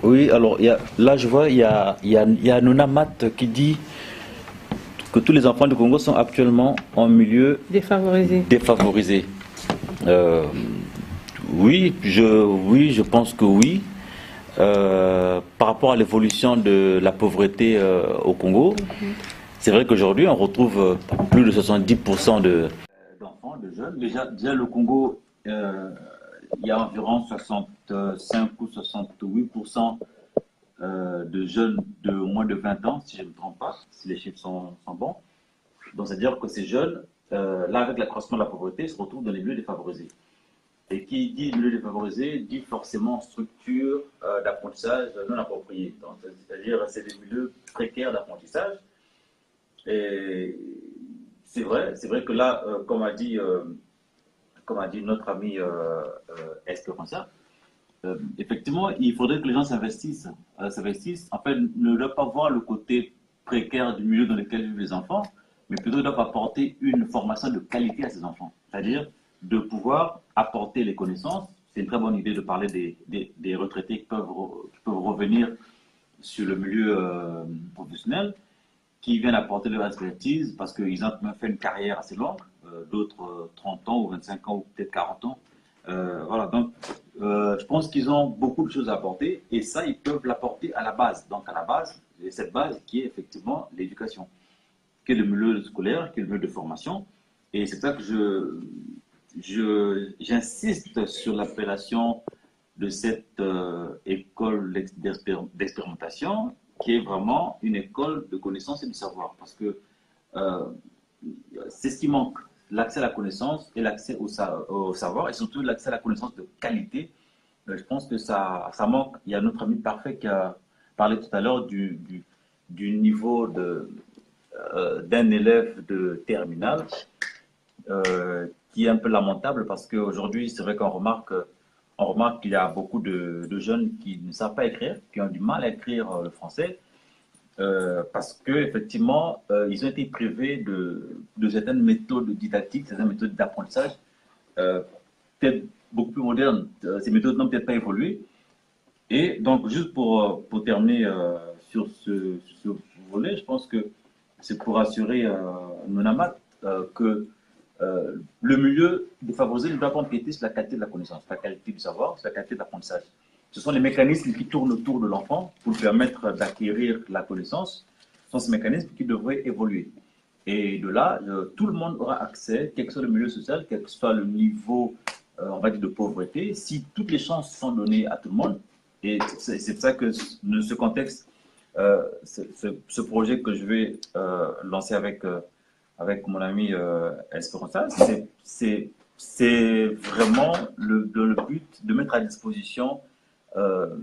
S4: Oui, alors là je vois, il y a Nonamat qui dit que tous les enfants du Congo sont actuellement en milieu défavorisé. Oui, je pense que oui. Par rapport à l'évolution de la pauvreté au Congo, c'est vrai qu'aujourd'hui on retrouve plus de 70% d'enfants, de jeunes. Déjà le Congo, il y a environ 65 ou 68% de jeunes de moins de 20 ans, si je ne me trompe pas, si les chiffres sont bons. Donc c'est-à-dire que ces jeunes, là avec l'accroissement de la pauvreté, se retrouvent dans les milieux défavorisés. Et qui dit milieu défavorisé dit forcément structure d'apprentissage non appropriée. C'est-à-dire c'est des milieux précaires d'apprentissage. Et c'est vrai que là, comme a dit notre ami Espérancia, effectivement, il faudrait que les gens s'investissent. En fait, ne doivent pas voir le côté précaire du milieu dans lequel vivent les enfants, mais plutôt ils doivent apporter une formation de qualité à ces enfants. C'est-à-dire de pouvoir apporter les connaissances. C'est une très bonne idée de parler des retraités qui peuvent revenir sur le milieu professionnel. qui viennent apporter leur expertise parce qu'ils ont fait une carrière assez longue, d'autres 30 ans ou 25 ans ou peut-être 40 ans. Voilà, donc je pense qu'ils ont beaucoup de choses à apporter et ça, ils peuvent l'apporter à la base. Donc à la base, cette base qui est effectivement l'éducation, qui est le milieu scolaire, qui est le milieu de formation. Et c'est ça que j'insiste sur l'appellation de cette école d'expérimentation, qui est vraiment une école de connaissance et de savoir. Parce que c'est ce qui manque, l'accès à la connaissance et l'accès au savoir, et surtout l'accès à la connaissance de qualité. Je pense que ça manque. Il y a notre ami Parfait qui a parlé tout à l'heure du niveau d'un élève de terminale, qui est un peu lamentable parce qu'aujourd'hui, c'est vrai qu'on remarque qu'il y a beaucoup de jeunes qui ne savent pas écrire, qui ont du mal à écrire le français, parce qu'effectivement, ils ont été privés de certaines méthodes didactiques, certaines méthodes d'apprentissage, peut-être beaucoup plus modernes. Ces méthodes n'ont peut-être pas évolué. Et donc, juste pour terminer sur ce volet, je pense que c'est pour assurer Nonamat que le milieu de favoriser ne doit pas empiéter sur la qualité de la connaissance, la qualité du savoir, sur la qualité de l'apprentissage. Ce sont les mécanismes qui tournent autour de l'enfant pour lui permettre d'acquérir la connaissance. Ce sont ces mécanismes qui devraient évoluer. Et de là, tout le monde aura accès, quel que soit le milieu social, quel que soit le niveau, on va dire, de pauvreté, si toutes les chances sont données à tout le monde. Et c'est ça que, dans ce contexte, ce projet que je vais lancer avec mon ami Esperanza, c'est vraiment le but de mettre à disposition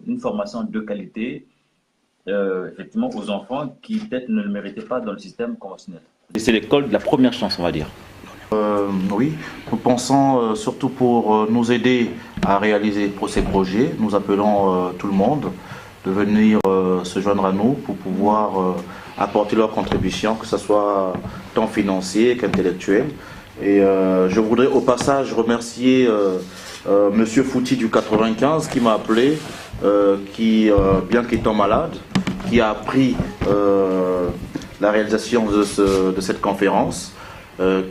S4: une formation de qualité, effectivement, aux enfants qui peut-être ne le méritaient pas dans le système conventionnel. Et c'est l'école de la première chance, on va dire.
S3: Oui, nous pensons surtout pour nous aider à réaliser ces projets, nous appelons tout le monde de venir se joindre à nous pour pouvoir apporter leur contribution, que ce soit tant financier qu'intellectuel. Et je voudrais au passage remercier Monsieur Fouti du 95 qui m'a appelé, qui, bien qu'étant malade, qui a appris la réalisation de cette conférence,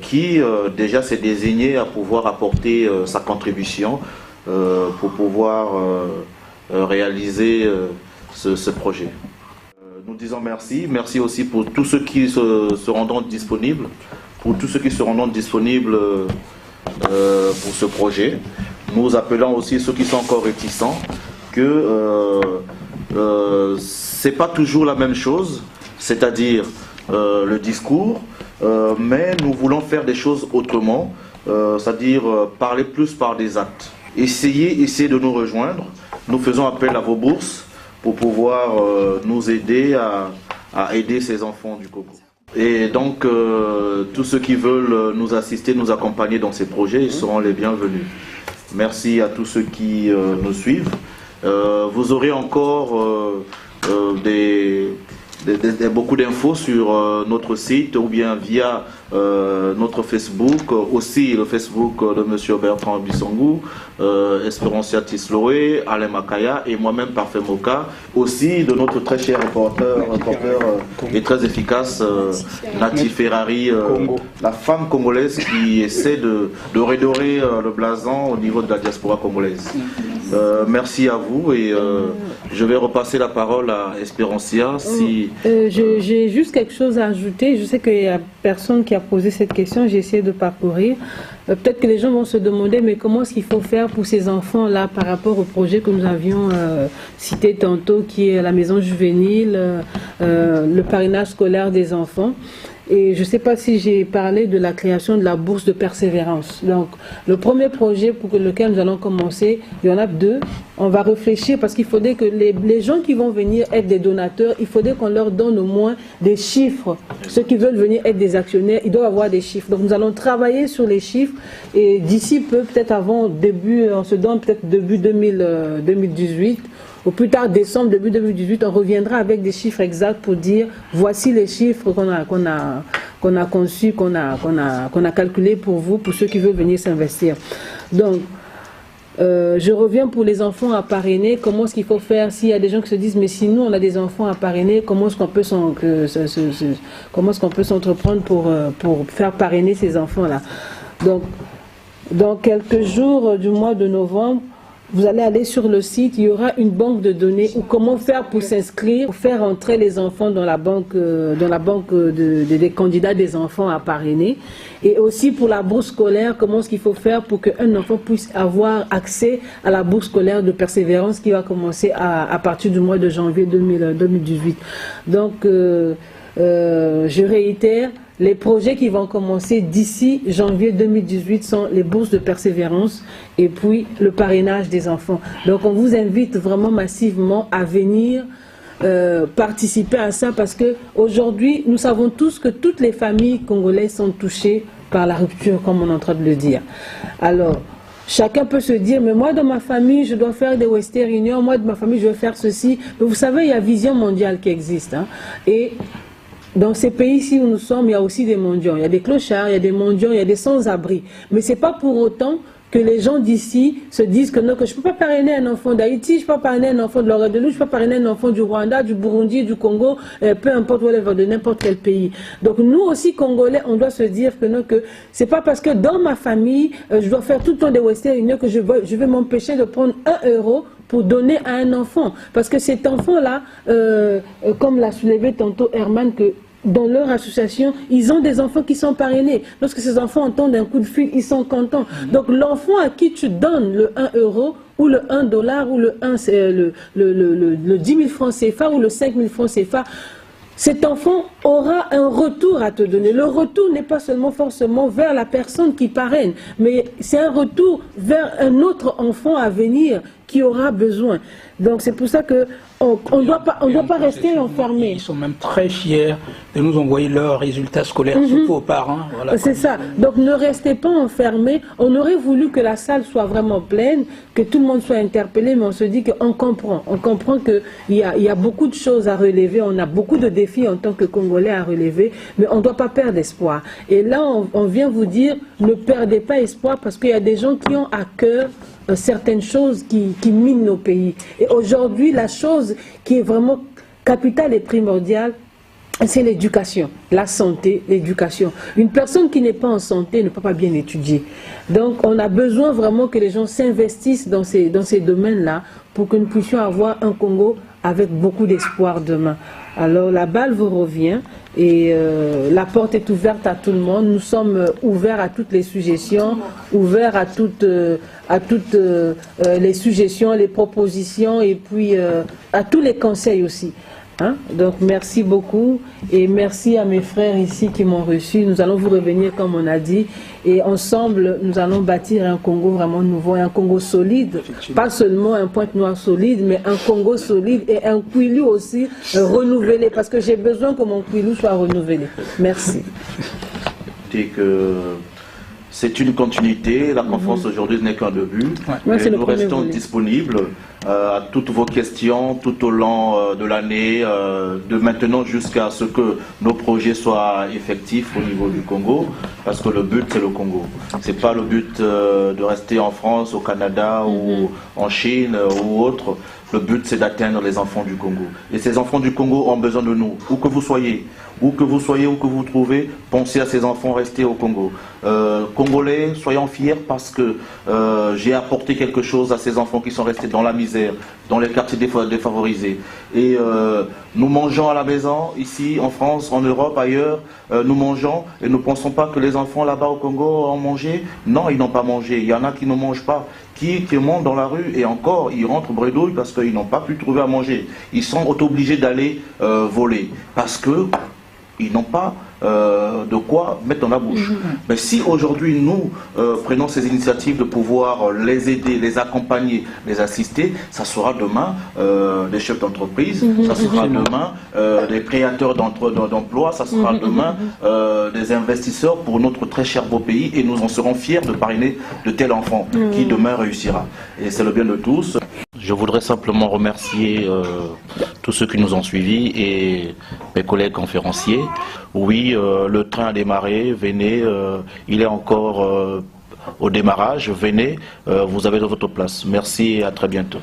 S3: qui déjà s'est désigné à pouvoir apporter sa contribution pour pouvoir réaliser ce projet. Nous disons merci. Merci aussi pour tous ceux qui se rendront disponibles, pour ce projet. Nous appelons aussi ceux qui sont encore réticents que c'est pas toujours la même chose, c'est-à-dire le discours, mais nous voulons faire des choses autrement, c'est-à-dire parler plus par des actes. Essayez de nous rejoindre. Nous faisons appel à vos bourses pour pouvoir nous aider à aider ces enfants du Congo. Et donc, tous ceux qui veulent nous assister, nous accompagner dans ces projets, ils seront les bienvenus. Merci à tous ceux qui nous suivent. Vous aurez encore beaucoup d'infos sur notre site ou bien via notre Facebook, aussi le Facebook de M. Bertrand Bissongou, Espérancia Tisloé, Alain Makaya et moi-même Parfait Moka, aussi de notre très cher reporter et très efficace Nati Ferrari, la femme congolaise qui essaie de redorer le blason au niveau de la diaspora congolaise. Merci à vous et je vais repasser la parole à Espérancia.
S2: J'ai juste quelque chose à ajouter. Je sais qu'il y a personne qui a posé cette question. J'ai essayé de parcourir. Peut-être que les gens vont se demander, mais comment est-ce qu'il faut faire pour ces enfants-là par rapport au projet que nous avions cité tantôt, qui est la maison juvénile, le parrainage scolaire des enfants. Et je ne sais pas si j'ai parlé de la création de la bourse de persévérance. Donc, le premier projet pour lequel nous allons commencer, il y en a deux. On va réfléchir parce qu'il faudrait que les gens qui vont venir être des donateurs, il faudrait qu'on leur donne au moins des chiffres. Ceux qui veulent venir être des actionnaires, ils doivent avoir des chiffres. Donc, nous allons travailler sur les chiffres et d'ici peu, peut-être avant début, on se donne peut-être début 2018, au plus tard décembre, début 2018, on reviendra avec des chiffres exacts pour dire voici les chiffres qu'on a conçus, qu'on a calculés pour vous, pour ceux qui veulent venir s'investir. Donc, Je reviens pour les enfants à parrainer. Comment est-ce qu'il faut faire s'il y a des gens qui se disent mais si nous on a des enfants à parrainer, comment est-ce qu'on peut s'entreprendre pour faire parrainer ces enfants-là? Donc, dans quelques jours du mois de novembre, vous allez aller sur le site, il y aura une banque de données ou comment faire pour s'inscrire, pour faire entrer les enfants dans la banque des candidats des enfants à parrainer. Et aussi pour la bourse scolaire, comment est-ce qu'il faut faire pour qu'un enfant puisse avoir accès à la bourse scolaire de persévérance qui va commencer à partir du mois de janvier 2018. Donc, je réitère, les projets qui vont commencer d'ici janvier 2018 sont les bourses de persévérance et puis le parrainage des enfants. Donc on vous invite vraiment massivement à venir participer à ça parce qu'aujourd'hui, nous savons tous que toutes les familles congolaises sont touchées par la rupture, comme on est en train de le dire. Alors, chacun peut se dire, mais moi dans ma famille, je dois faire des Western Union, moi dans ma famille, je vais faire ceci. Mais vous savez, il y a Vision mondiale qui existe. Hein, et dans ces pays-ci où nous sommes, il y a aussi des mendiants. Il y a des clochards, il y a des mendiants, il y a des sans-abri. Mais ce n'est pas pour autant que les gens d'ici se disent que non, que je ne peux pas parrainer un enfant d'Haïti, je ne peux pas parrainer un enfant de l'Orient de l'Ouest, je ne peux pas parrainer un enfant du Rwanda, du Burundi, du Congo, peu importe de n'importe quel pays. Donc nous aussi, Congolais, on doit se dire que non, que c'est pas parce que dans ma famille, je dois faire tout le temps des Western Union que je vais m'empêcher de prendre 1 euro pour donner à un enfant. Parce que cet enfant-là, comme l'a soulevé tantôt Herman, que dans leur association, ils ont des enfants qui sont parrainés. Lorsque ces enfants entendent un coup de fil, ils sont contents. Donc l'enfant à qui tu donnes le 1 euro, ou le 1 dollar, ou le 10 000 francs CFA, ou le 5 000 francs CFA, cet enfant aura un retour à te donner. Le retour n'est pas seulement forcément vers la personne qui parraine, mais c'est un retour vers un autre enfant à venir qui aura besoin. Donc c'est pour ça que on ne doit pas rester enfermé.
S1: Ils sont même très fiers de nous envoyer leurs résultats scolaires, surtout aux parents. Voilà,
S2: c'est ça. Donc ne restez pas enfermés. On aurait voulu que la salle soit vraiment pleine, que tout le monde soit interpellé, mais on se dit qu'on comprend. On comprend qu'il y a beaucoup de choses à relever, on a beaucoup de défis en tant que Congolais à relever, mais on ne doit pas perdre espoir. Et là, on vient vous dire, ne perdez pas espoir parce qu'il y a des gens qui ont à cœur certaines choses qui minent nos pays. Et aujourd'hui, la chose qui est vraiment capitale et primordiale, c'est l'éducation, la santé, l'éducation. Une personne qui n'est pas en santé ne peut pas bien étudier. Donc, on a besoin vraiment que les gens s'investissent dans ces domaines-là pour que nous puissions avoir un Congo avec beaucoup d'espoir demain. Alors, la balle vous revient et la porte est ouverte à tout le monde. Nous sommes ouverts à toutes les suggestions, ouverts à toutes les suggestions, les propositions et puis à tous les conseils aussi. Hein? Donc merci beaucoup et merci à mes frères ici qui m'ont reçu. Nous allons vous revenir comme on a dit et ensemble nous allons bâtir un Congo vraiment nouveau, un Congo solide, pas seulement un Pointe-Noire solide, mais un Congo solide et un Kwilu aussi renouvelé parce que j'ai besoin que mon Kwilu soit renouvelé. Merci.
S3: C'est une continuité, la conférence aujourd'hui n'est qu'un début.
S2: Ouais,
S3: nous restons disponibles à toutes vos questions tout au long de l'année, de maintenant jusqu'à ce que nos projets soient effectifs au niveau du Congo, parce que le but c'est le Congo. C'est pas le but de rester en France, au Canada ou en Chine ou autre. Le but c'est d'atteindre les enfants du Congo. Et ces enfants du Congo ont besoin de nous, où que vous soyez. Où que vous soyez, où que vous vous trouvez, pensez à ces enfants, restez au Congo. Congolais, soyons fiers parce que j'ai apporté quelque chose à ces enfants qui sont restés dans la misère, dans les quartiers défavorisés. Et nous mangeons à la maison, ici, en France, en Europe, ailleurs, nous mangeons et nous ne pensons pas que les enfants là-bas au Congo ont mangé. Non, ils n'ont pas mangé. Il y en a qui ne mangent pas, qui montent dans la rue et encore, ils rentrent bredouille parce qu'ils n'ont pas pu trouver à manger. Ils sont obligés d'aller voler parce que ils n'ont pas de quoi mettre dans la bouche. Mais si aujourd'hui nous prenons ces initiatives de pouvoir les aider, les accompagner, les assister, ça sera demain des chefs d'entreprise, ça sera demain des créateurs d'emplois, ça sera demain des investisseurs pour notre très cher beau pays et nous en serons fiers de parrainer de tel enfant qui demain réussira. Et c'est le bien de tous. Je voudrais simplement remercier tous ceux qui nous ont suivis et mes collègues conférenciers. Oui, le train a démarré, venez, il est encore au démarrage. Venez, vous avez votre place. Merci et à très bientôt.